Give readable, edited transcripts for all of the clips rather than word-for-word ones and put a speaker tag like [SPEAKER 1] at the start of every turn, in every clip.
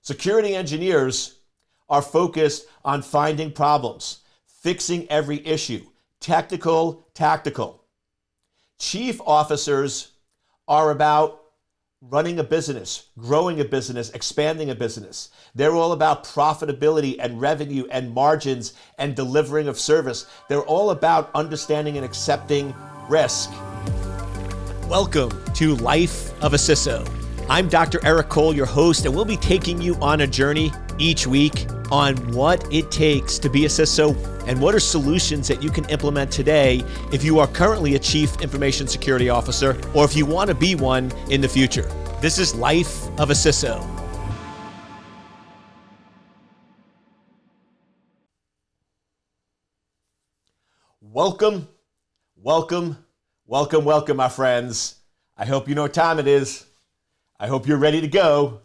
[SPEAKER 1] Security engineers are focused on finding problems, fixing every issue, technical, tactical. Chief officers are about running a business, growing a business, expanding a business. They're all about profitability and revenue and margins and delivering of service. They're all about understanding and accepting risk. Welcome to Life of a CISO. I'm Dr. Eric Cole, your host, and we'll be taking you on a journey each week on what it takes to be a CISO and what are solutions that you can implement today if you are currently a Chief Information Security Officer or if you want to be one in the future. This is Life of a CISO. Welcome, my friends. I hope you know what time it is. I hope you're ready to go.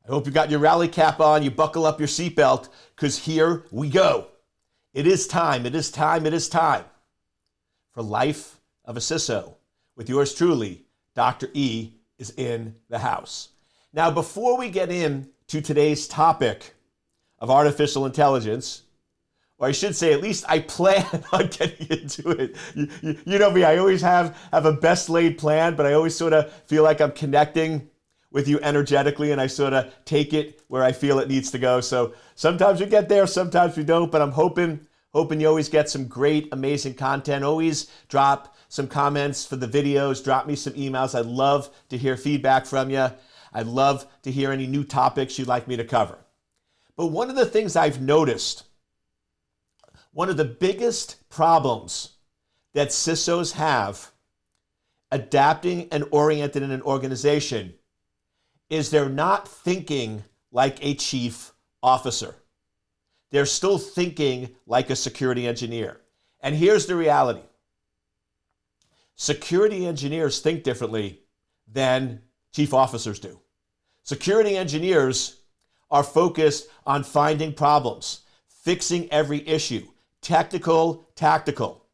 [SPEAKER 1] I hope you got your rally cap on, you buckle up your seatbelt, because here we go. It is time for Life of a CISO with yours truly, Dr. E is in the house. Now, before we get into today's topic of artificial intelligence, or I should say, at least I plan on getting into it. You know me, I always have a best laid plan, but I always sort of feel like I'm connecting with you energetically, and I sort of take it where I feel it needs to go. So sometimes we get there, sometimes we don't, but I'm hoping you always get some great, amazing content. Always drop some comments for the videos, drop me some emails. I'd love to hear feedback from you. I'd love to hear any new topics you'd like me to cover. But one of the things I've noticed, one of the biggest problems that CISOs have adapting and oriented in an organization is they're not thinking like a chief officer. They're still thinking like a security engineer. And here's the reality. Security engineers think differently than chief officers do. Security engineers are focused on finding problems, fixing every issue, technical, tactical.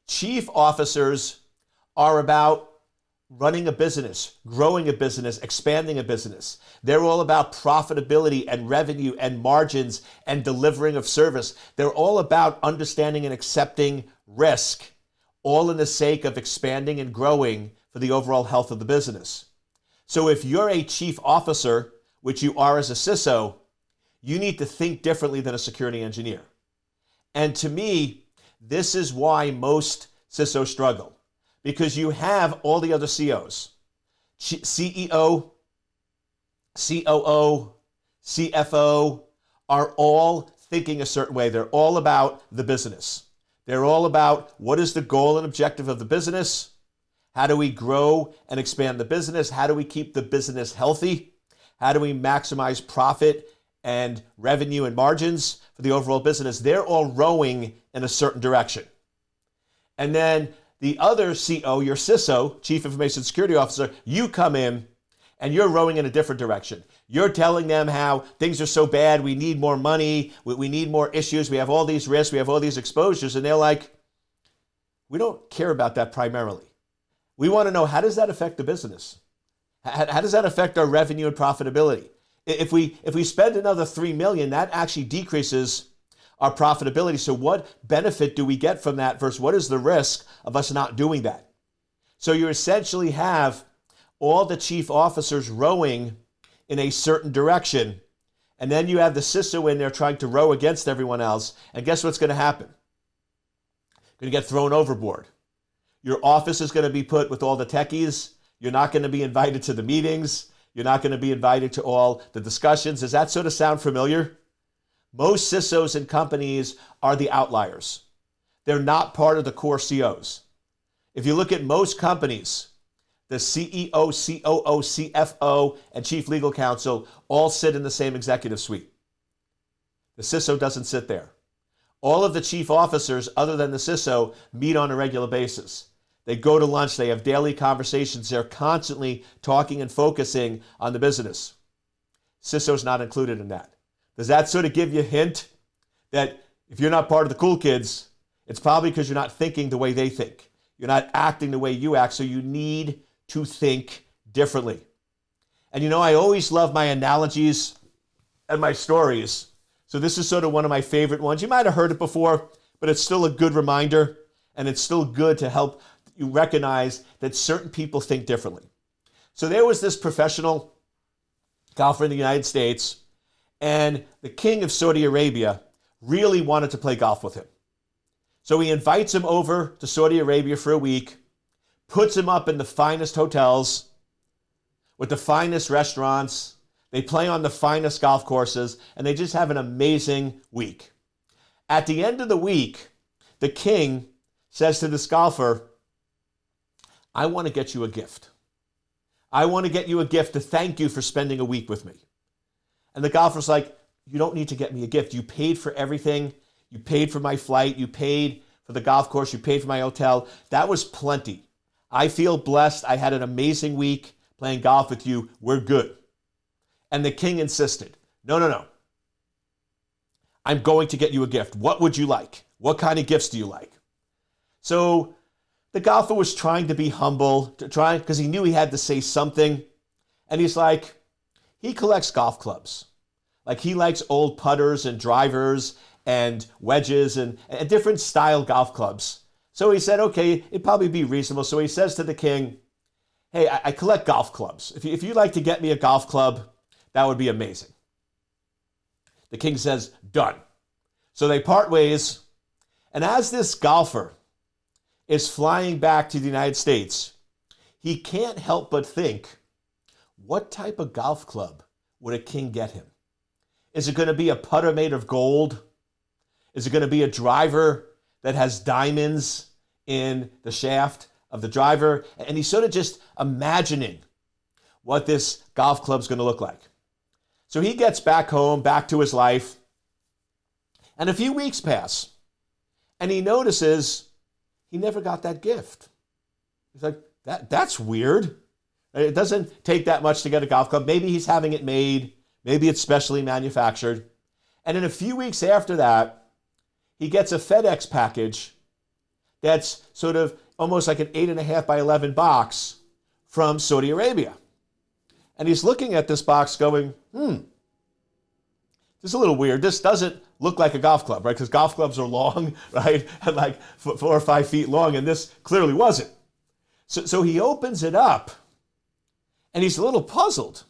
[SPEAKER 1] Chief officers are about running a business, growing a business, expanding a business. They're all about profitability and revenue and margins and delivering of service. They're all about understanding and accepting risk, all in the sake of expanding and growing for the overall health of the business. So if you're a chief officer, which you are as a CISO, you need to think differently than a security engineer. And to me, this is why most CISOs struggle. Because you have all the other COs, CEO, COO, CFO, are all thinking a certain way. They're all about the business. They're all about what is the goal and objective of the business? How do we grow and expand the business? How do we keep the business healthy? How do we maximize profit and revenue and margins for the overall business? They're all rowing in a certain direction. And then the other CO, your CISO, Chief Information Security Officer, you come in and you're rowing in a different direction. You're telling them how things are so bad, we need more money, we need more issues, we have all these risks, we have all these exposures, and they're like, we don't care about that primarily. We want to know, how does that affect the business? How does that affect our revenue and profitability? If we spend another $3 million, that actually decreases our profitability. So what benefit do we get from that versus what is the risk of us not doing that? So you essentially have all the chief officers rowing in a certain direction, and then you have the CISO in there trying to row against everyone else, and guess what's going to happen? You're going to get thrown overboard. Your office is going to be put with all the techies. You're not going to be invited to the meetings. You're not going to be invited to all the discussions. Does that sort of sound familiar? Most CISOs in companies are the outliers. They're not part of the core COs. If you look at most companies, the CEO, COO, CFO, and Chief Legal Counsel all sit in the same executive suite. The CISO doesn't sit there. All of the chief officers, other than the CISO, meet on a regular basis. They go to lunch, they have daily conversations, they're constantly talking and focusing on the business. CISO's not included in that. Does that sort of give you a hint that if you're not part of the cool kids, it's probably because you're not thinking the way they think. You're not acting the way you act, so you need to think differently. And you know, I always love my analogies and my stories. So this is sort of one of my favorite ones. You might have heard it before, but it's still a good reminder, and it's still good to help you recognize that certain people think differently. So there was this professional golfer in the United States, and the king of Saudi Arabia really wanted to play golf with him. So he invites him over to Saudi Arabia for a week, puts him up in the finest hotels, with the finest restaurants. They play on the finest golf courses, and they just have an amazing week. At the end of the week, the king says to this golfer, I want to get you a gift. I want to get you a gift to thank you for spending a week with me. And the golfer's like, you don't need to get me a gift. You paid for everything. You paid for my flight. You paid for the golf course. You paid for my hotel. That was plenty. I feel blessed. I had an amazing week playing golf with you. We're good. And the king insisted, no. I'm going to get you a gift. What would you like? What kind of gifts do you like? So the golfer was trying to be humble, because he knew he had to say something. And he's like, he collects golf clubs. Like, he likes old putters and drivers and wedges and different style golf clubs. So he said, okay, it'd probably be reasonable. So he says to the king, hey, I collect golf clubs. If you'd like to get me a golf club, that would be amazing. The king says, done. So they part ways. And as this golfer is flying back to the United States, he can't help but think, what type of golf club would a king get him? Is it going to be a putter made of gold? Is it going to be a driver that has diamonds in the shaft of the driver? And he's sort of just imagining what this golf club's going to look like. So he gets back home, back to his life, and a few weeks pass, and he notices he never got that gift. He's like, that's weird. It doesn't take that much to get a golf club. Maybe he's having it made. Maybe it's specially manufactured. And in a few weeks after that, he gets a FedEx package that's sort of almost like an 8.5 by 11 box from Saudi Arabia. And he's looking at this box going, this is a little weird. This doesn't look like a golf club, right? Because golf clubs are long, right? And like 4 or 5 feet long, and this clearly wasn't. So he opens it up, and he's a little puzzled.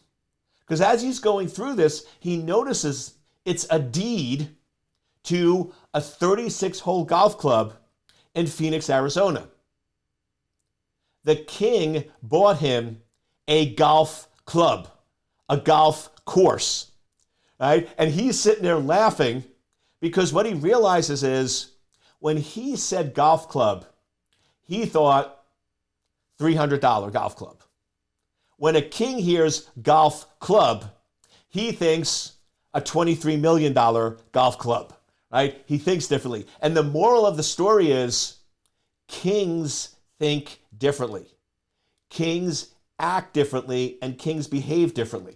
[SPEAKER 1] Because as he's going through this, he notices it's a deed to a 36-hole golf club in Phoenix, Arizona. The king bought him a golf club, a golf course, right? And he's sitting there laughing because what he realizes is when he said golf club, he thought $300 golf club. When a king hears golf club, he thinks a $23 million golf club, right? He thinks differently. And the moral of the story is kings think differently. Kings act differently, and kings behave differently.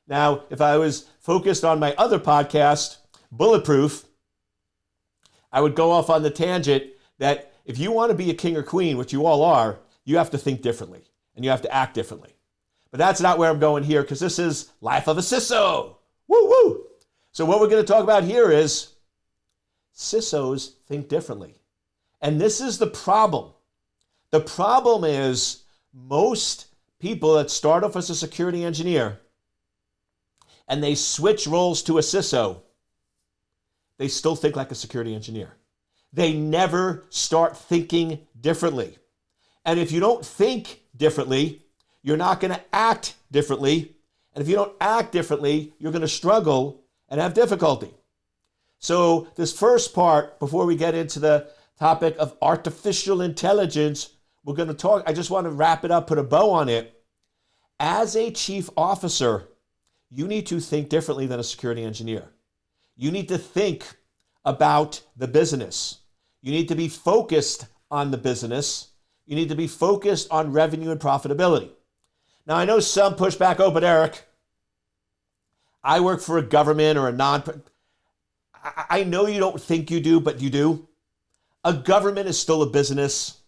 [SPEAKER 1] Now, if I was focused on my other podcast, Bulletproof, I would go off on the tangent that if you want to be a king or queen, which you all are, you have to think differently and you have to act differently. But that's not where I'm going here, because this is Life of a CISO. Woo woo! So what we're going to talk about here is CISOs think differently. And this is the problem. The problem is most people that start off as a security engineer and they switch roles to a CISO, they still think like a security engineer. They never start thinking differently. And if you don't think differently, you're not going to act differently. And if you don't act differently, you're going to struggle and have difficulty. So this first part, before we get into the topic of artificial intelligence, we're going to talk, I just want to wrap it up, put a bow on it. As a chief officer, you need to think differently than a security engineer. You need to think about the business. You need to be focused on the business. You need to be focused on revenue and profitability. Now, I know some push back, oh, but Eric, I work for a government or a I know you don't think you do, but you do. A government is still a business.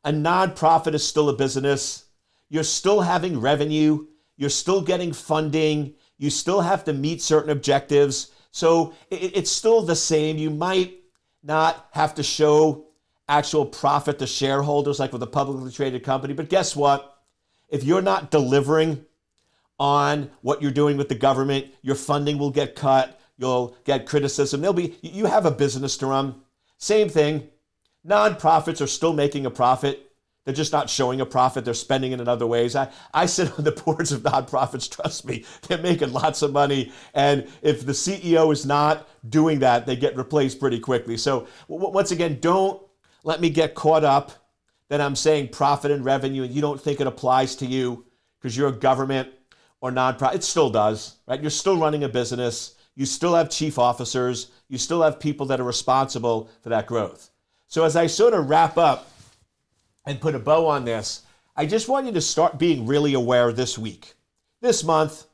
[SPEAKER 1] A nonprofit is still a business. You're still having revenue. You're still getting funding. You still have to meet certain objectives. So it's still the same. You might not have to show actual profit to shareholders like with a publicly traded company. But guess what? If you're not delivering on what you're doing with the government, your funding will get cut. You'll get criticism. You have a business to run. Same thing. Nonprofits are still making a profit. They're just not showing a profit. They're spending it in other ways. I sit on the boards of nonprofits. Trust me, they're making lots of money. And if the CEO is not doing that, they get replaced pretty quickly. So once again, don't let me get caught up that I'm saying profit and revenue and you don't think it applies to you because you're a government or nonprofit. It still does, right? You're still running a business. You still have chief officers. You still have people that are responsible for that growth. So as I sort of wrap up and put a bow on this, I just want you to start being really aware this week, this month.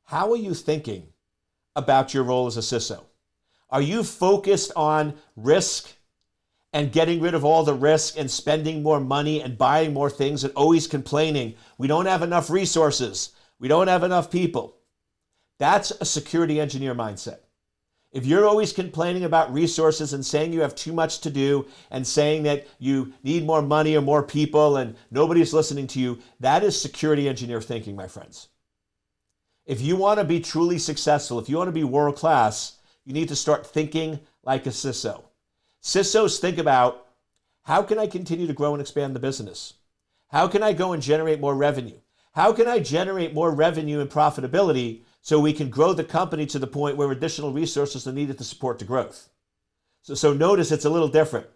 [SPEAKER 1] How are you thinking about your role as a CISO? Are you focused on risk and getting rid of all the risk and spending more money and buying more things and always complaining, we don't have enough resources, we don't have enough people? That's a security engineer mindset. If you're always complaining about resources and saying you have too much to do and saying that you need more money or more people and nobody's listening to you, that is security engineer thinking, my friends. If you want to be truly successful, if you want to be world class, you need to start thinking like a CISO. CISOs think about, how can I continue to grow and expand the business? How can I go and generate more revenue? How can I generate more revenue and profitability so we can grow the company to the point where additional resources are needed to support the growth? So notice it's a little different.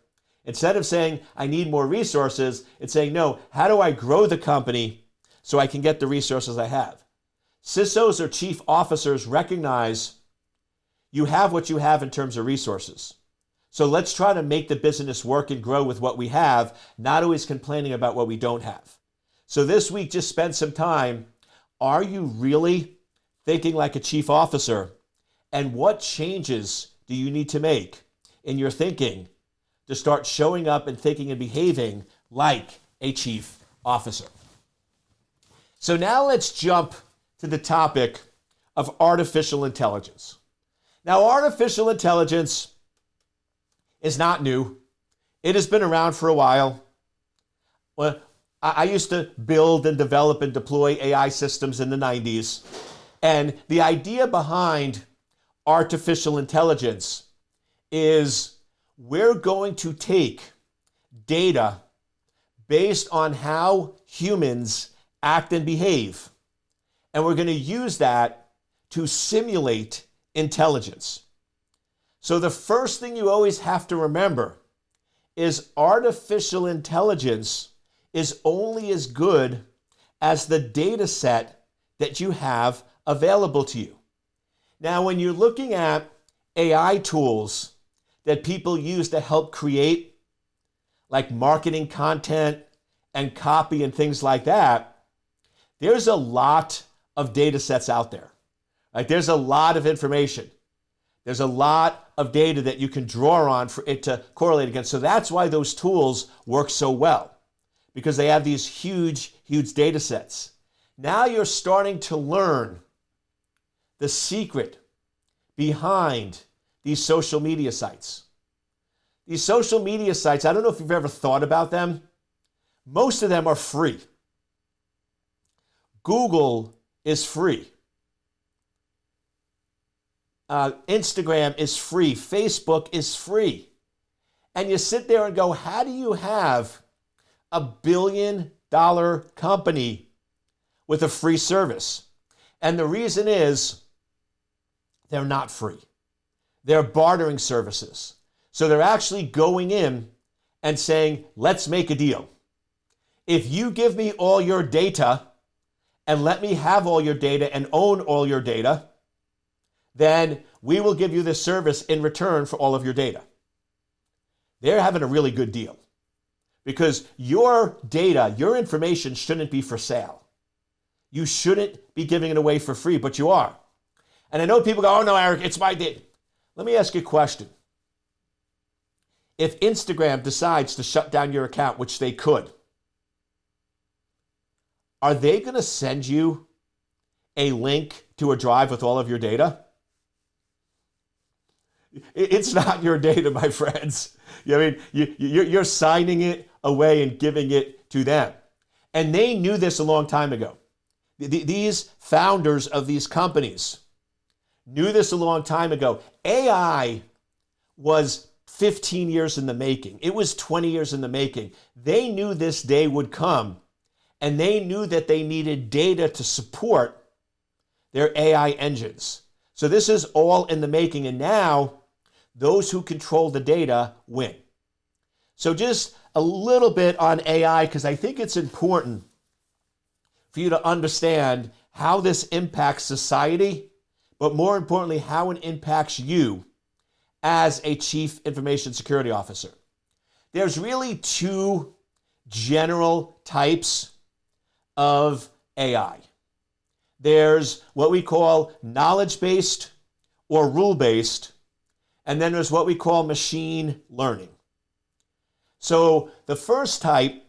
[SPEAKER 1] Instead of saying, I need more resources, it's saying, no, how do I grow the company so I can get the resources I have? CISOs or chief officers recognize you have what you have in terms of resources. So let's try to make the business work and grow with what we have, not always complaining about what we don't have. So this week, just spend some time. Are you really thinking like a chief officer? And what changes do you need to make in your thinking to start showing up and thinking and behaving like a chief officer? So now let's jump to the topic of artificial intelligence. Now, artificial intelligence is not new. It has been around for a while. Well, I used to build and develop and deploy AI systems in the 90s. And the idea behind artificial intelligence is we're going to take data based on how humans act and behave, and we're going to use that to simulate intelligence. So the first thing you always have to remember is artificial intelligence is only as good as the data set that you have available to you. Now, when you're looking at AI tools that people use to help create, like marketing content and copy and things like that, there's a lot of data sets out there. Like, there's a lot of information. There's a lot of data that you can draw on for it to correlate against. So that's why those tools work so well, because they have these huge, huge data sets. Now you're starting to learn the secret behind these social media sites. These social media sites, I don't know if you've ever thought about them. Most of them are free. Google is free. Instagram is free. Facebook is free. And you sit there and go, how do you have $1 billion company with a free service? And the reason is they're not free. They're bartering services. So they're actually going in and saying, let's make a deal. If you give me all your data and let me have all your data and own all your data, then we will give you this service in return for all of your data. They're having a really good deal because your data, your information shouldn't be for sale. You shouldn't be giving it away for free, but you are. And I know people go, oh no, Eric, it's my data. Let me ask you a question. If Instagram decides to shut down your account, which they could, are they going to send you a link to a drive with all of your data? It's not your data, my friends. I mean, you're signing it away and giving it to them. And they knew this a long time ago. These founders of these companies knew this a long time ago. AI was 15 years in the making. It was 20 years in the making. They knew this day would come, and they knew that they needed data to support their AI engines. So this is all in the making, and now those who control the data win. So just a little bit on AI, because I think it's important for you to understand how this impacts society, but more importantly, how it impacts you as a chief information security officer. There's really two general types of AI. There's what we call knowledge-based or rule-based, and then there's what we call machine learning. So the first type,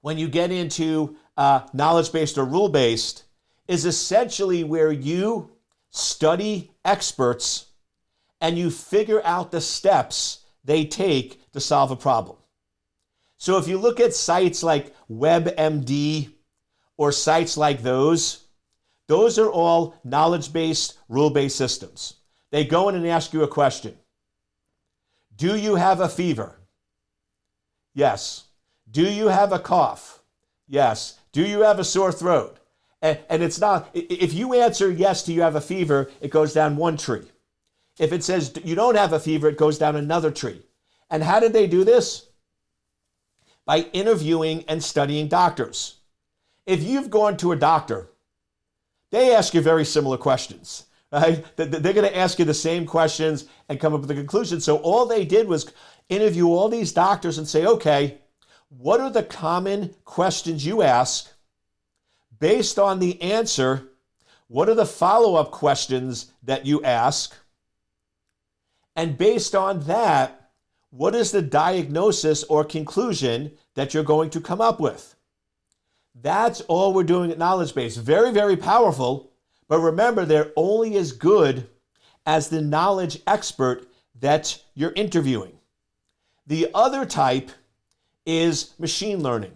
[SPEAKER 1] when you get into knowledge-based or rule-based, is essentially where you study experts and you figure out the steps they take to solve a problem. So if you look at sites like WebMD or sites like those are all knowledge-based, rule-based systems. They go in and ask you a question. Do you have a fever? Yes. Do you have a cough? Yes. Do you have a sore throat? And it's not, if you answer yes, do you have a fever, it goes down one tree. If it says you don't have a fever, it goes down another tree. And how did they do this? By interviewing and studying doctors. If you've gone to a doctor, they ask you very similar questions, right? They're going to ask you the same questions and come up with a conclusion. So all they did was interview all these doctors and say, okay, what are the common questions you ask? Based on the answer, what are the follow-up questions that you ask? And based on that, what is the diagnosis or conclusion that you're going to come up with? That's all we're doing at Knowledge Base. Very, very powerful, but remember, they're only as good as the knowledge expert that you're interviewing. The other type is machine learning.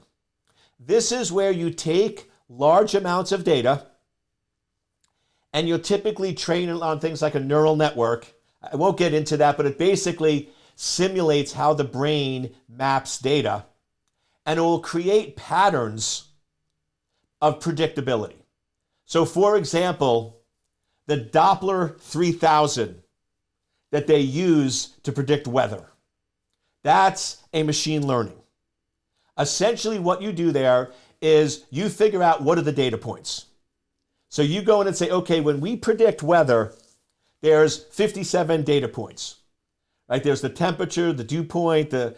[SPEAKER 1] This is where you take large amounts of data and you'll typically train it on things like a neural network. I won't get into that, but it basically simulates how the brain maps data, and it will create patterns of predictability. So for example, the Doppler 3000 that they use to predict weather, that's a machine learning. Essentially what you do there is you figure out what are the data points. So you go in and say, okay, when we predict weather, there's 57 data points, right? There's the temperature, the dew point, the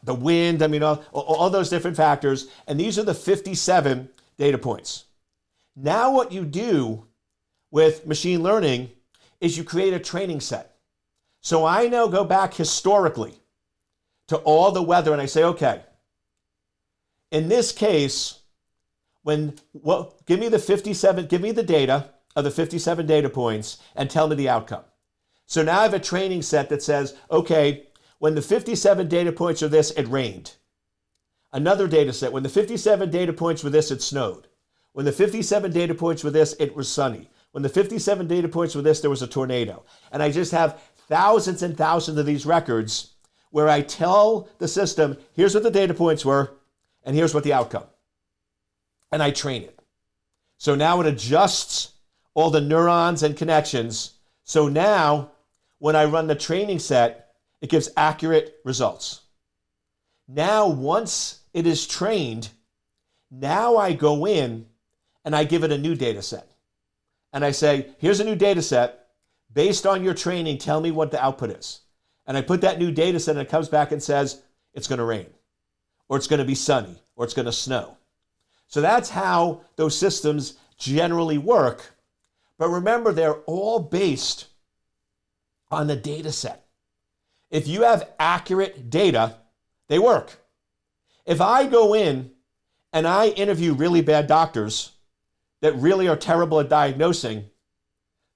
[SPEAKER 1] wind, all those different factors. And these are the 57 data points. Now what you do with machine learning is you create a training set. So I now go back historically to all the weather and I say, okay, in this case, give me the data of the 57 data points and tell me the outcome. So now I have a training set that says, okay, when the 57 data points are this, it rained. Another data set, when the 57 data points were this, it snowed. When the 57 data points were this, it was sunny. When the 57 data points were this, there was a tornado. And I just have thousands and thousands of these records where I tell the system, here's what the data points were, and here's what the outcome. And I train it. So now it adjusts all the neurons and connections. So now when I run the training set, it gives accurate results. Now, once it is trained, now I go in and I give it a new data set. And I say, here's a new data set. Based on your training, tell me what the output is. And I put that new data set and it comes back and says, it's going to rain, or it's going to be sunny, or it's going to snow. So that's how those systems generally work. But remember, they're all based on the data set. If you have accurate data, they work. If I go in and I interview really bad doctors, that really are terrible at diagnosing,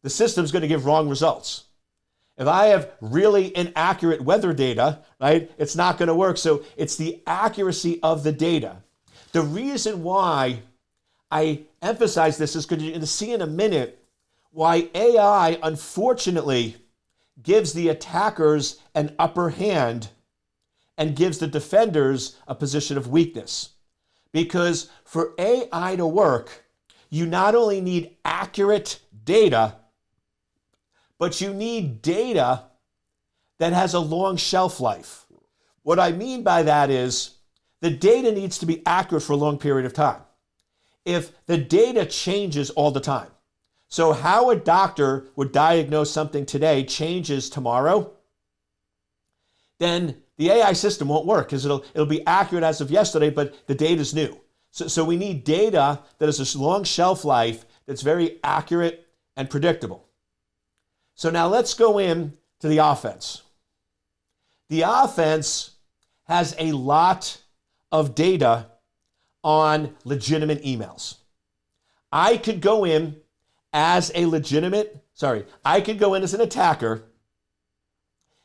[SPEAKER 1] the system's going to give wrong results. If I have really inaccurate weather data, right, it's not going to work. So it's the accuracy of the data. The reason why I emphasize this is because you're going to see in a minute why AI, unfortunately, gives the attackers an upper hand and gives the defenders a position of weakness. Because for AI to work, you not only need accurate data, but you need data that has a long shelf life. What I mean by that is the data needs to be accurate for a long period of time. If the data changes all the time, so how a doctor would diagnose something today changes tomorrow, then the AI system won't work because it'll be accurate as of yesterday, but the data's new. So we need data that has a long shelf life that's very accurate and predictable. So now let's go in to the offense. The offense has a lot of data on legitimate emails. I could go in as an attacker,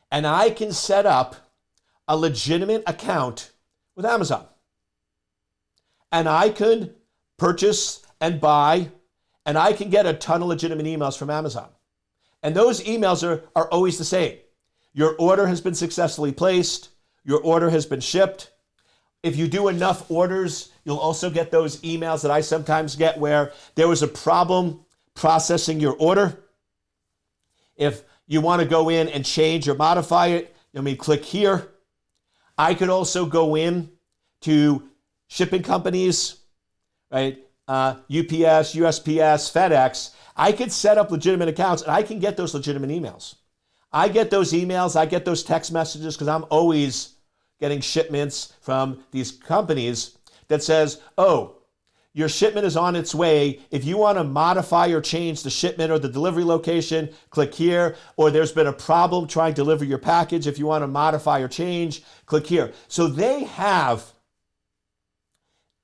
[SPEAKER 1] and I can set up a legitimate account with Amazon. And I could purchase and buy, and I can get a ton of legitimate emails from Amazon. And those emails are always the same. Your order has been successfully placed. Your order has been shipped. If you do enough orders, you'll also get those emails that I sometimes get where there was a problem processing your order. If you want to go in and change or modify it, click here. I could also go in to shipping companies, right? UPS, USPS, FedEx. I could set up legitimate accounts and I can get those legitimate emails. I get those emails, I get those text messages because I'm always getting shipments from these companies that says, oh, your shipment is on its way. If you want to modify or change the shipment or the delivery location, click here. Or there's been a problem trying to deliver your package. If you want to modify or change, click here. So they have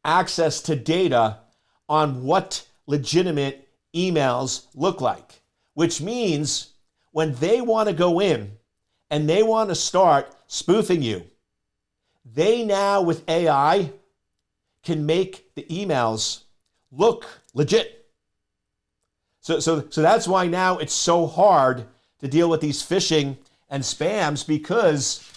[SPEAKER 1] access to data on what legitimate emails look like, which means when they want to go in and they want to start spoofing you, they now with AI can make the emails look legit. So that's why now it's so hard to deal with these phishing and spams because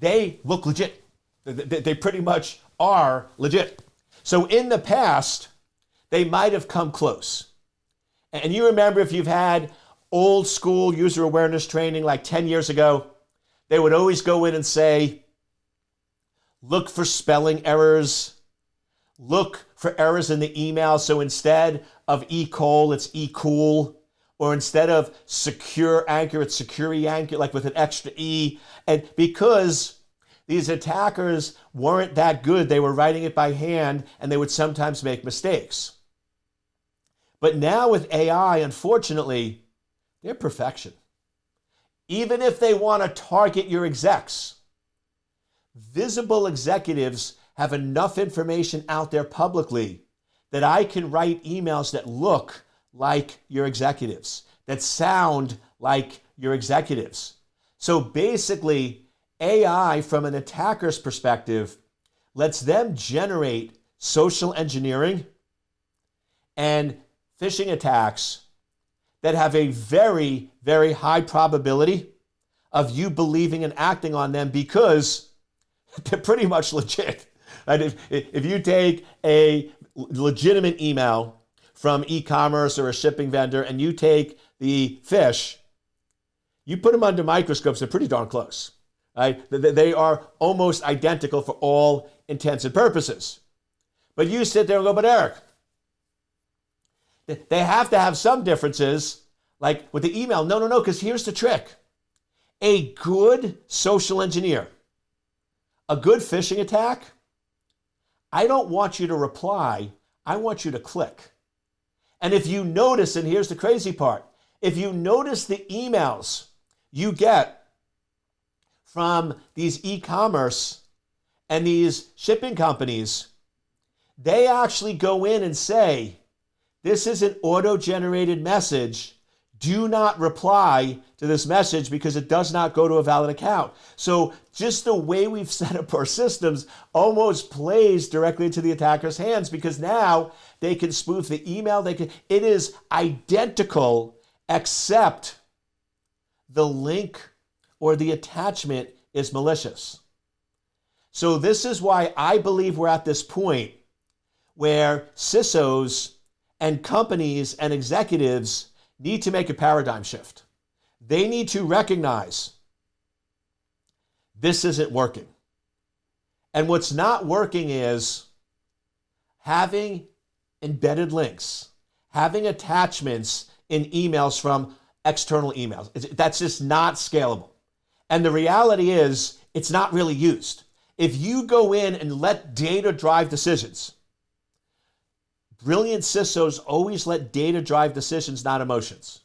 [SPEAKER 1] they look legit. They pretty much are legit. So in the past, they might have come close. And you remember if you've had old school user awareness training like 10 years ago, they would always go in and say, look for spelling errors, look for errors in the email. So instead of e-col, it's e-cool, or instead of secure anchor, it's security anchor, like with an extra E. And because these attackers weren't that good, they were writing it by hand and they would sometimes make mistakes. But now with AI, unfortunately, they're perfection. Even if they want to target your execs, visible executives have enough information out there publicly that I can write emails that look like your executives, that sound like your executives. So basically, AI, from an attacker's perspective, lets them generate social engineering and phishing attacks that have a very, very high probability of you believing and acting on them because they're pretty much legit. And if you take a legitimate email from e-commerce or a shipping vendor and you take the fish, you put them under microscopes, they're pretty darn close. Right? They are almost identical for all intents and purposes. But you sit there and go, but Eric, they have to have some differences, like with the email. No, because here's the trick. A good social engineer, a good phishing attack, I don't want you to reply, I want you to click. And if you notice, and here's the crazy part, if you notice the emails you get from these e-commerce and these shipping companies, they actually go in and say, This is an auto-generated message. Do not reply to this message because it does not go to a valid account. So just the way we've set up our systems almost plays directly into the attacker's hands, because now they can spoof the email. It is identical, except the link or the attachment is malicious. So this is why I believe we're at this point where CISOs and companies and executives need to make a paradigm shift. They need to recognize this isn't working. And what's not working is having embedded links, having attachments in emails from external emails. That's just not scalable. And the reality is it's not really used. If you go in and let data drive decisions, brilliant CISOs always let data drive decisions, not emotions.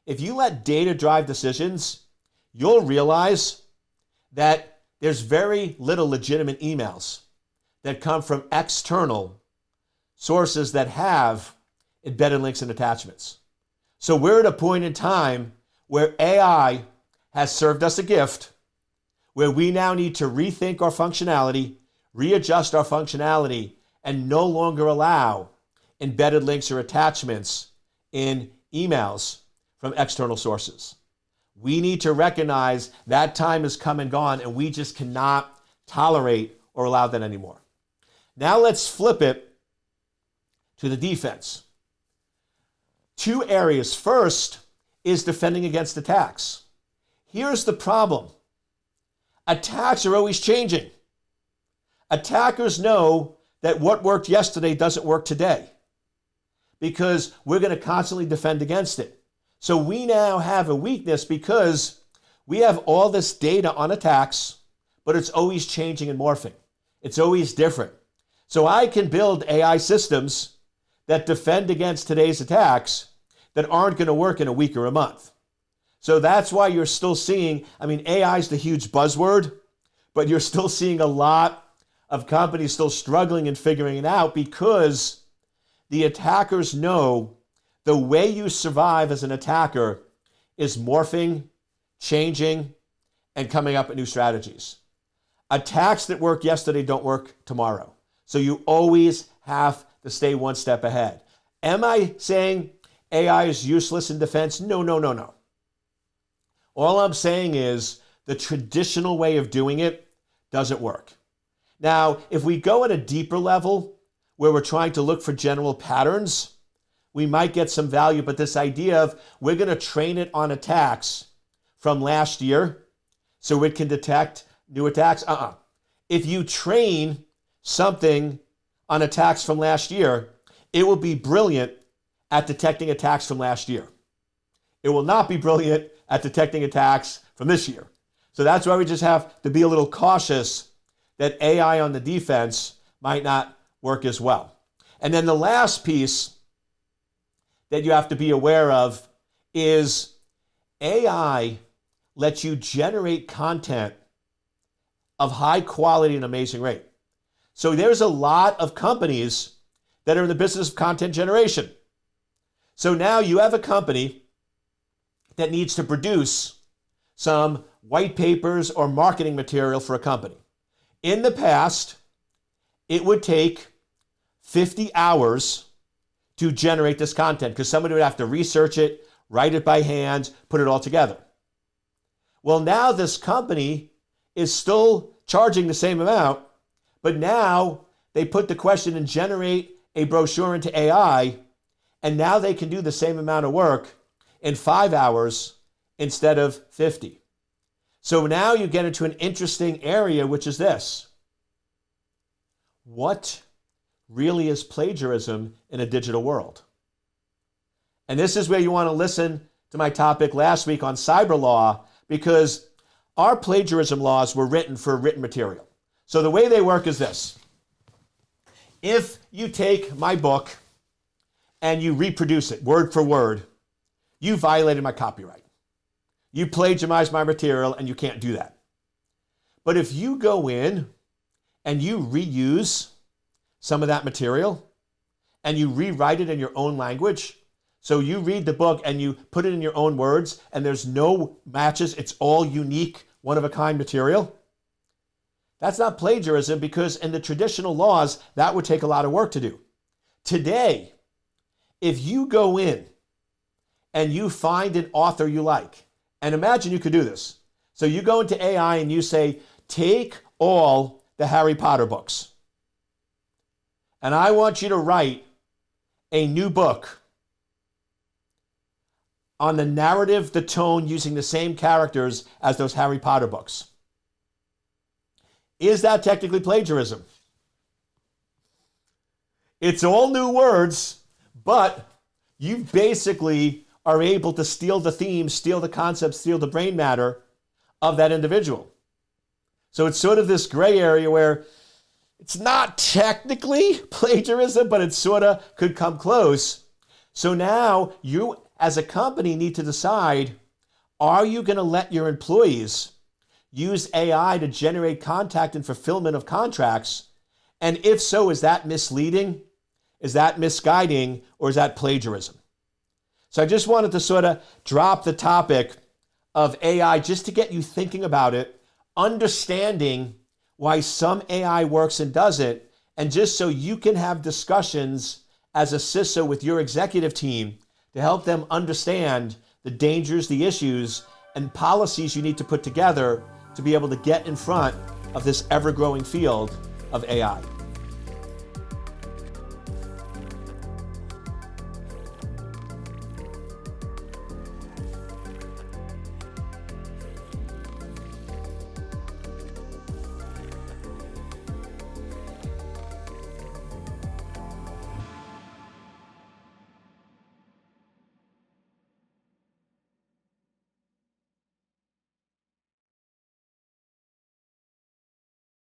[SPEAKER 1] If you let data drive decisions, you'll realize that there's very little legitimate emails that come from external sources that have embedded links and attachments. So we're at a point in time where AI has served us a gift, where we now need to rethink our functionality, readjust our functionality, and no longer allow embedded links or attachments in emails from external sources. We need to recognize that time has come and gone, and we just cannot tolerate or allow that anymore. Now let's flip it to the defense. Two areas. First is defending against attacks. Here's the problem. Attacks are always changing. Attackers know that what worked yesterday doesn't work today, because we're going to constantly defend against it. So we now have a weakness because we have all this data on attacks, but it's always changing and morphing. It's always different. So I can build AI systems that defend against today's attacks that aren't going to work in a week or a month. So that's why you're still seeing, AI is the huge buzzword, but you're still seeing a lot of companies still struggling and figuring it out, because the attackers know the way you survive as an attacker is morphing, changing, and coming up with new strategies. Attacks that worked yesterday don't work tomorrow. So you always have to stay one step ahead. Am I saying AI is useless in defense? No. All I'm saying is the traditional way of doing it doesn't work. Now, if we go at a deeper level where we're trying to look for general patterns, we might get some value, but this idea of we're going to train it on attacks from last year so it can detect new attacks. If you train something on attacks from last year, it will be brilliant at detecting attacks from last year. It will not be brilliant at detecting attacks from this year. So that's why we just have to be a little cautious that AI on the defense might not work as well. And then the last piece that you have to be aware of is AI lets you generate content of high quality and amazing rate. So there's a lot of companies that are in the business of content generation. So now you have a company that needs to produce some white papers or marketing material for a company. In the past, it would take 50 hours to generate this content, because somebody would have to research it, write it by hand, put it all together. Well, now this company is still charging the same amount, but now they put the question and generate a brochure into AI, and now they can do the same amount of work in 5 hours instead of 50. So now you get into an interesting area, which is this. What really is plagiarism in a digital world? And this is where you want to listen to my topic last week on cyber law, because our plagiarism laws were written for written material. So the way they work is this. If you take my book and you reproduce it word for word, you violated my copyright. You plagiarized my material, and you can't do that. But if you go in and you reuse some of that material and you rewrite it in your own language. So you read the book and you put it in your own words and there's no matches. It's all unique, one-of-a-kind material. That's not plagiarism, because in the traditional laws, that would take a lot of work to do. Today, if you go in and you find an author you like, and imagine you could do this. So you go into AI and you say, take all the Harry Potter books, and I want you to write a new book on the narrative, the tone, using the same characters as those Harry Potter books. Is that technically plagiarism? It's all new words, but you basically are able to steal the theme, steal the concept, steal the brain matter of that individual. So it's sort of this gray area where it's not technically plagiarism, but it sort of could come close. So now you, as a company, need to decide, are you going to let your employees use AI to generate contact and fulfillment of contracts? And if so, is that misleading? Is that misguiding? Or is that plagiarism? So I just wanted to sort of drop the topic of AI just to get you thinking about it, understanding why some AI works and doesn't, and just so you can have discussions as a CISO with your executive team to help them understand the dangers, the issues, and policies you need to put together to be able to get in front of this ever-growing field of AI.